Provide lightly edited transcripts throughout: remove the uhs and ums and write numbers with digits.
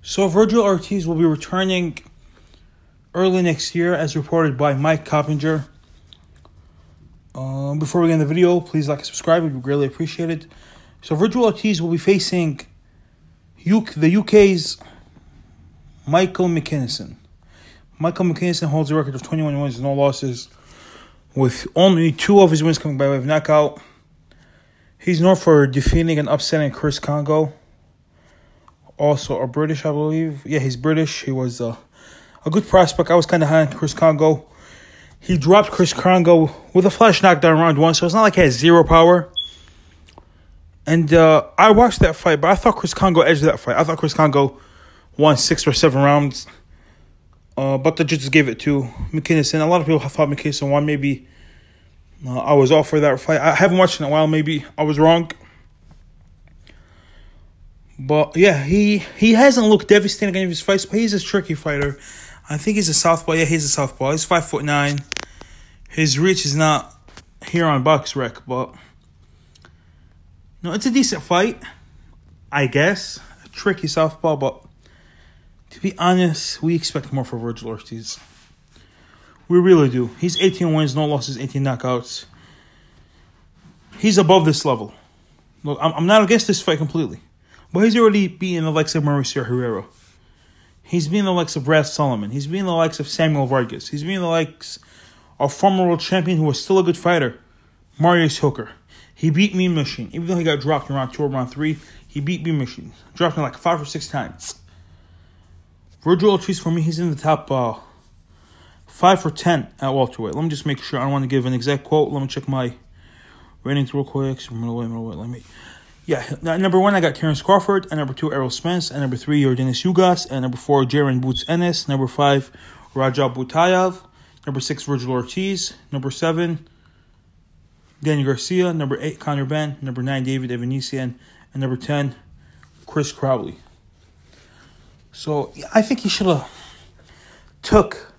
So Vergil Ortiz will be returning early next year, as reported by Mike Coppinger. Before we get in the video, please like and subscribe. We'd be greatly appreciated. So Vergil Ortiz will be facing the UK's Michael McKinson. Michael McKinson holds a record of 21 wins and no losses, with only 2 of his wins coming by way of knockout. He's known for defeating and upsetting Chris Kongo. Also a British, I believe. Yeah, he's British. He was a good prospect. I was kind of high on Chris Kongo. He dropped Chris Kongo with a flash knockdown round 1, so it's not like he has zero power. And I watched that fight, but I thought Chris Kongo edged that fight. I thought Chris Kongo won 6 or 7 rounds. But the judges gave it to McKinson. A lot of people thought McKinson won. Maybe I was off for that fight. I haven't watched it in a while. Maybe I was wrong. But yeah, he hasn't looked devastating in any of his fights, but he's a tricky fighter. I think he's a southpaw. Yeah, he's a southpaw. He's 5'9". His reach is not here on BoxRec, but no, it's a decent fight, I guess. A tricky southpaw, but to be honest, we expect more for Vergil Ortiz. We really do. He's 18 wins, no losses, 18 knockouts. He's above this level. Look, I'm not against this fight completely, but he's already beaten the likes of Mauricio Herrera. He's beaten the likes of Brad Solomon. He's beaten the likes of Samuel Vargas. He's beaten the likes of former world champion who was still a good fighter, Marius Hooker. He beat Mean Machine. Even though he got dropped in round 2 or round 3, he beat Mean Machine. Dropped him like 5 or 6 times. Vergil Ortiz, for me, he's in the top 5 or 10 at welterweight. Let me just make sure. I don't want to give an exact quote. Let me check my ratings real quick. Middleweight. Yeah, number 1, I got Terence Crawford. And number 2, Errol Spence. And number 3, Yordenis Ugas. And number 4, Jaron Boots Ennis. Number 5, Raja Butayev. Number 6, Vergil Ortiz. Number 7, Danny Garcia. Number 8, Conor Benn. Number 9, David Evanesian. And number 10, Chris Crowley. So I think he should have took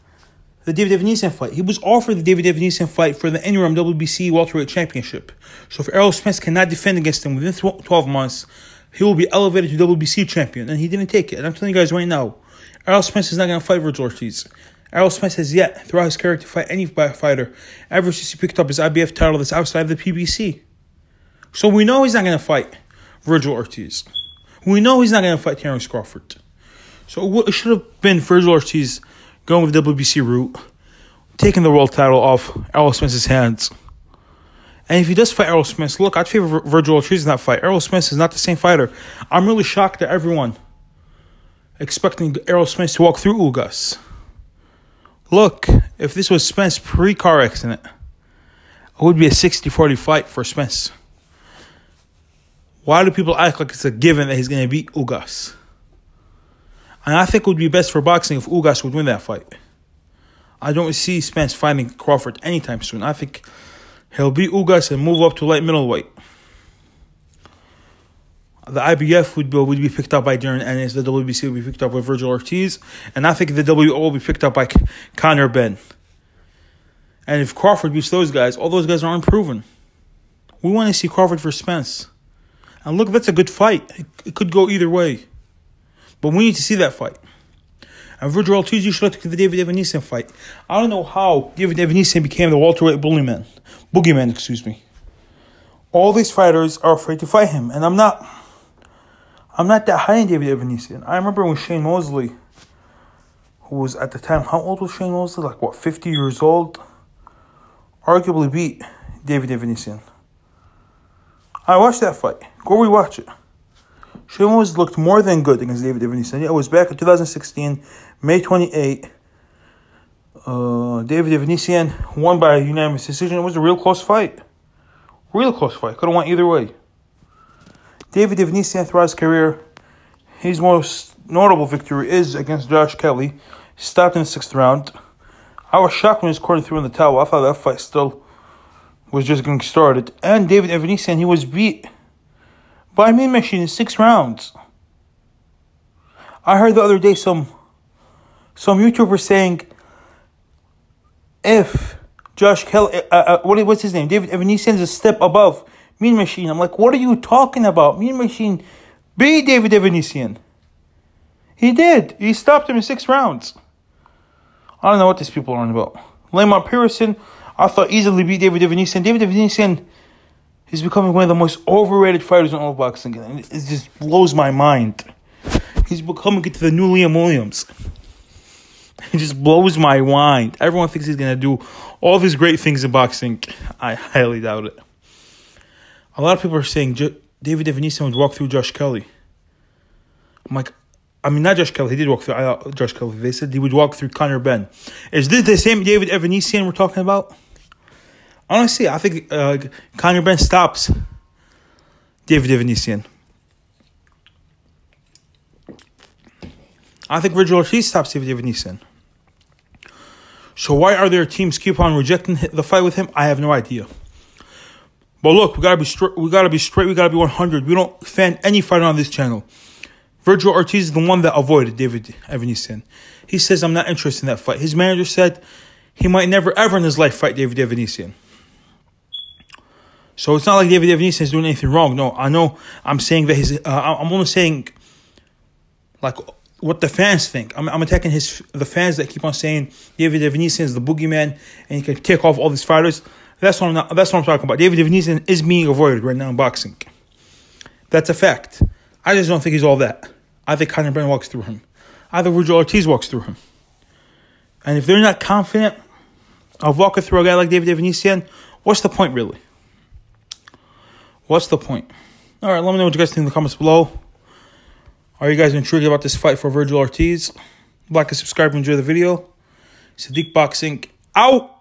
the David Evanesian fight. He was offered the David Evanesian fight for the interim WBC welterweight championship. So if Errol Spence cannot defend against him within 12 months, he will be elevated to WBC champion. And he didn't take it. And I'm telling you guys right now, Errol Spence is not going to fight Vergil Ortiz. Errol Spence has yet, throughout his career, to fight any fighter ever since he picked up his IBF title that's outside of the PBC. So we know he's not going to fight Vergil Ortiz. We know he's not going to fight Terence Crawford. So it should have been Vergil Ortiz going with the WBC route, taking the world title off Errol Spence's hands. And if he does fight Errol Spence, look, I'd favor Vergil Ortiz in that fight. Errol Spence is not the same fighter. I'm really shocked at everyone expecting Errol Spence to walk through Ugas. Look, if this was Spence pre-car accident, it would be a 60-40 fight for Spence. Why do people act like it's a given that he's going to beat Ugas? And I think it would be best for boxing if Ugas would win that fight. I don't see Spence fighting Crawford anytime soon. I think he'll beat Ugas and move up to light middleweight. The IBF would be picked up by Darren Ennis. The WBC would be picked up by Vergil Ortiz. And I think the WO will be picked up by Conor Benn. And if Crawford beats those guys, all those guys are unproven. We want to see Crawford for Spence. And look, that's a good fight. It could go either way. But we need to see that fight. And Vergil Ortiz, you should have taken the David Evanesian fight. I don't know how David Evanesian became the welterweight boogeyman. All these fighters are afraid to fight him. And I'm not that high in David Evanesian. I remember when Shane Mosley, who was at the time, how old was Shane Mosley? 50 years old? Arguably beat David Evanesian. I watched that fight. Go rewatch it. Shane Mosley looked more than good against David Evanesian. It was back in 2016, May 28. David Evanesian won by a unanimous decision. It was a real close fight. Real close fight. Could have went either way. David Evanesian, throughout his career, his most notable victory is against Josh Kelly. Stopped in the 6th round. I was shocked when he was cornered through in the towel. I thought that fight still was just getting started. And David Evanesian, he was beat by Mean Machine in 6 rounds. I heard the other day some YouTuber saying if Josh Kelly, what's his name? David Evanesian is a step above Mean Machine. I'm like, what are you talking about? Mean Machine beat David Evanesian. He did. He stopped him in 6 rounds. I don't know what these people are on about. Lamont Pearson, I thought easily beat David Evanesian. David Evanesian is becoming one of the most overrated fighters in all of boxing. And it just blows my mind. He's becoming the new Liam Williams. It just blows my mind. Everyone thinks he's going to do all these great things in boxing. I highly doubt it. A lot of people are saying David Evanesian would walk through Josh Kelly. I'm like, I mean, not Josh Kelly. He did walk through Josh Kelly. They said he would walk through Conor Benn. Is this the same David Evanesian we're talking about? Honestly, I think Conor Benn stops David Evanesian. I think Vergil Ortiz stops David Evanesian. So why are there teams keep on rejecting the fight with him? I have no idea. But look, we gotta be straight. We gotta be 100. We don't fan any fighter on this channel. Vergil Ortiz is the one that avoided David Evanesian. He says, I'm not interested in that fight. His manager said he might never ever in his life fight David Evanesian. So it's not like David Evanesian is doing anything wrong. No, I know. I'm saying that I'm only saying like what the fans think. I'm attacking the fans that keep on saying David Evanesian is the boogeyman and he can take off all these fighters. That's what I'm talking about. David Evanesian is being avoided right now in boxing. That's a fact. I just don't think he's all that. I think Conor Benn walks through him. I think Vergil Ortiz walks through him. And if they're not confident of walking through a guy like David Evanesian, what's the point, really? What's the point? All right, let me know what you guys think in the comments below. Are you guys intrigued about this fight for Vergil Ortiz? Like and subscribe and enjoy the video. Sadiq Boxing out.